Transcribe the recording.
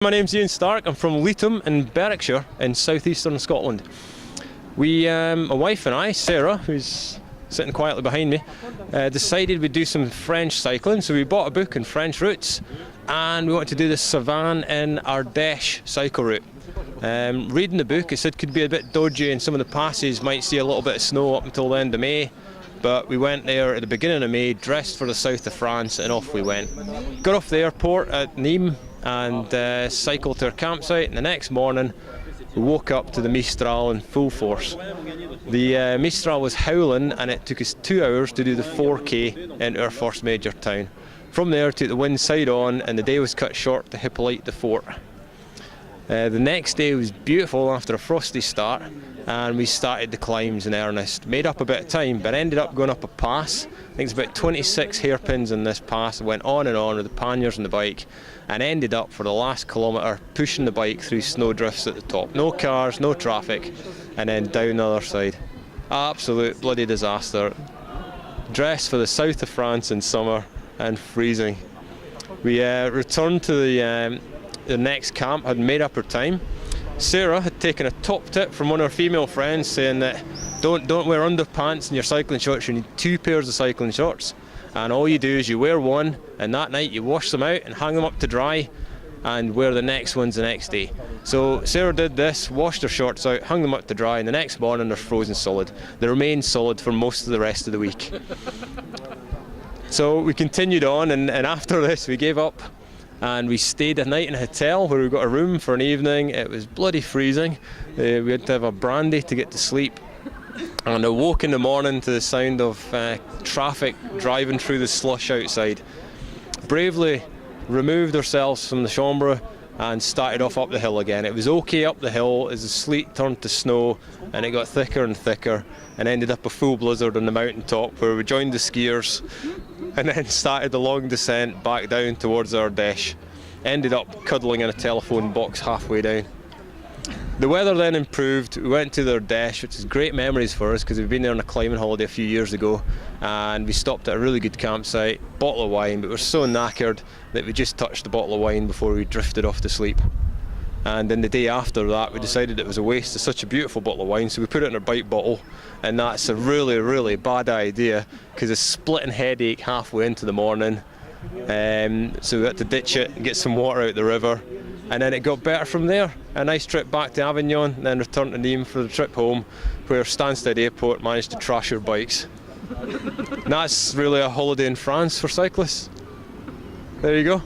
My name's Ian Stark. I'm from Leatham in Berwickshire in southeastern Scotland. My wife and I, Sarah, who's sitting quietly behind me, decided we'd do some French cycling. So we bought a book on French routes and we wanted to do the Savane in Ardèche cycle route. Reading the book, it said it could be a bit dodgy and some of the passes might see a little bit of snow up until the end of May. But we went there at the beginning of May, dressed for the south of France, and off we went. Got off the airport at Nîmes and cycled to our campsite, and the next morning we woke up to the Mistral in full force. The Mistral was howling and it took us 2 hours to do the 4K into our first major town. From there, took the wind side on and the day was cut short to Hippolyte the Fort. The next day was beautiful after a frosty start, and we started the climbs in earnest. Made up a bit of time, but ended up going up a pass. I think it's about 26 hairpins in this pass. Went on and on with the panniers on the bike, and ended up for the last kilometre pushing the bike through snowdrifts at the top. No cars, no traffic, and then down the other side. Absolute bloody disaster. Dressed for the south of France in summer and freezing. We returned to the next camp, had made up her time. Sarah had taken a top tip from one of her female friends saying that don't wear underpants in your cycling shorts. You need 2 pairs of cycling shorts, and all you do is you wear one and that night you wash them out and hang them up to dry and wear the next ones the next day. So Sarah did this, washed her shorts out, hung them up to dry, and the next morning they're frozen solid. They remained solid for most of the rest of the week. So we continued on, and after this we gave up and we stayed a night in a hotel where we got a room for an evening. It was bloody freezing. We had to have a brandy to get to sleep, and I woke in the morning to the sound of traffic driving through the slush outside. Bravely removed ourselves from the chambre and started off up the hill again. It was okay up the hill as the sleet turned to snow and it got thicker and thicker, and ended up a full blizzard on the mountain top where we joined the skiers and then started the long descent back down towards Ardèche. Ended up cuddling in a telephone box halfway down. The weather then improved. We went to the Ardèche, which is great memories for us because we've been there on a climbing holiday a few years ago, and we stopped at a really good campsite, bottle of wine, but we were so knackered that we just touched the bottle of wine before we drifted off to sleep. And then the day after that we decided it was a waste of such a beautiful bottle of wine, so we put it in our bike bottle, and that's a really bad idea because it's a splitting headache halfway into the morning. So we had to ditch it and get some water out the river, and then it got better from there. A nice trip back to Avignon, and then returned to Nîmes for the trip home, where Stansted Airport managed to trash our bikes. And that's really a holiday in France for cyclists. There you go.